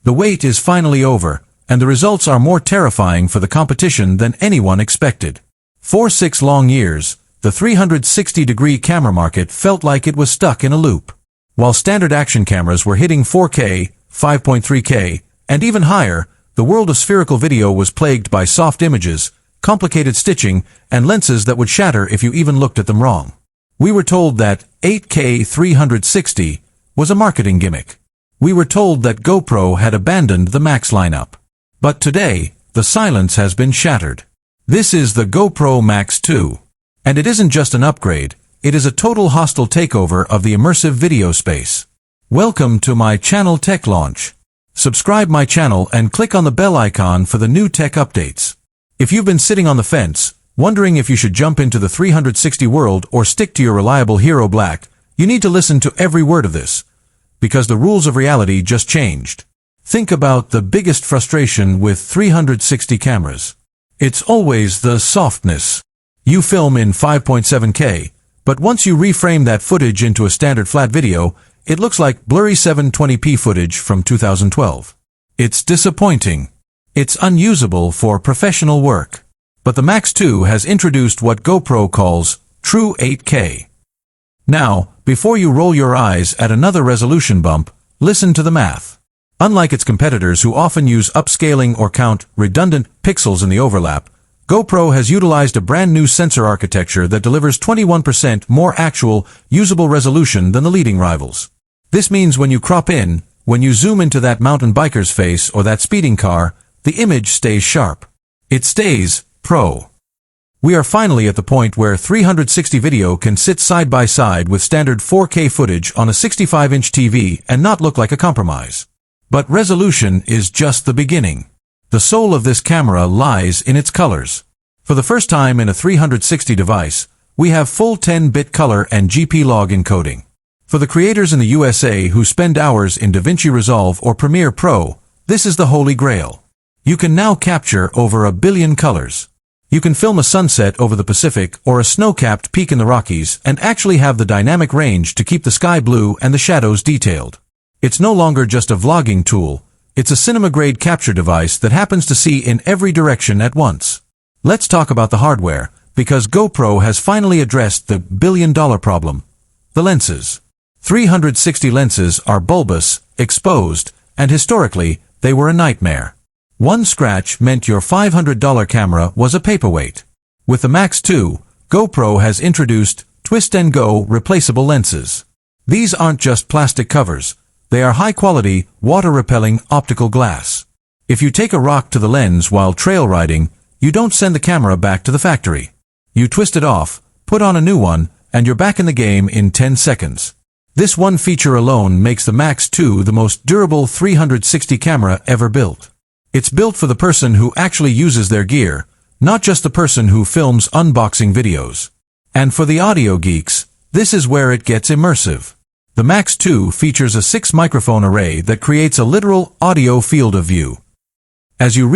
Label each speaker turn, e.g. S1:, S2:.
S1: The wait is finally over, and the results are more terrifying for the competition than anyone expected. For 6 long years, the 360-degree camera market felt like it was stuck in a loop. While standard action cameras were hitting 4K, 5.3K, and even higher, the world of spherical video was plagued by soft images, complicated stitching, and lenses that would shatter if you even looked at them wrong. We were told that 8K 360 was a marketing gimmick. We were told that GoPro had abandoned the Max lineup. But today, the silence has been shattered. This is the GoPro MAX 2. And it isn't just an upgrade, it is a total hostile takeover of the immersive video space. Welcome to my channel Tech Launch. Subscribe my channel and click on the bell icon for the new tech updates. If you've been sitting on the fence, wondering if you should jump into the 360 world or stick to your reliable hero Black, you need to listen to every word of this, because the rules of reality just changed. Think about the biggest frustration with 360 cameras. It's always the softness. You film in 5.7K, but once you reframe that footage into a standard flat video, it looks like blurry 720p footage from 2012. It's disappointing. It's unusable for professional work. But the Max 2 has introduced what GoPro calls true 8K. Now, before you roll your eyes at another resolution bump, listen to the math. Unlike its competitors who often use upscaling or count redundant pixels in the overlap, GoPro has utilized a brand new sensor architecture that delivers 21% more actual, usable resolution than the leading rivals. This means when you crop in, when you zoom into that mountain biker's face or that speeding car, the image stays sharp. It stays pro. We are finally at the point where 360 video can sit side by side with standard 4K footage on a 65-inch TV and not look like a compromise. But resolution is just the beginning. The soul of this camera lies in its colors. For the first time in a 360 device, we have full 10-bit color and GP log encoding. For the creators in the USA who spend hours in DaVinci Resolve or Premiere Pro, this is the holy grail. You can now capture over 1 billion colors. You can film a sunset over the Pacific or a snow-capped peak in the Rockies and actually have the dynamic range to keep the sky blue and the shadows detailed. It's no longer just a vlogging tool. It's a cinema-grade capture device that happens to see in every direction at once. Let's talk about the hardware, because GoPro has finally addressed the billion-dollar problem: the lenses. 360 lenses are bulbous, exposed, and historically, they were a nightmare. One scratch meant your $500 camera was a paperweight. With the Max 2, GoPro has introduced twist-and-go replaceable lenses. These aren't just plastic covers. They are high-quality, water-repelling optical glass. If you take a rock to the lens while trail riding, you don't send the camera back to the factory. You twist it off, put on a new one, and you're back in the game in 10 seconds. This one feature alone makes the Max 2 the most durable 360 camera ever built. It's built for the person who actually uses their gear, not just the person who films unboxing videos. And for the audio geeks, this is where it gets immersive. The Max 2 features a 6-microphone array that creates a literal audio field of view. As you read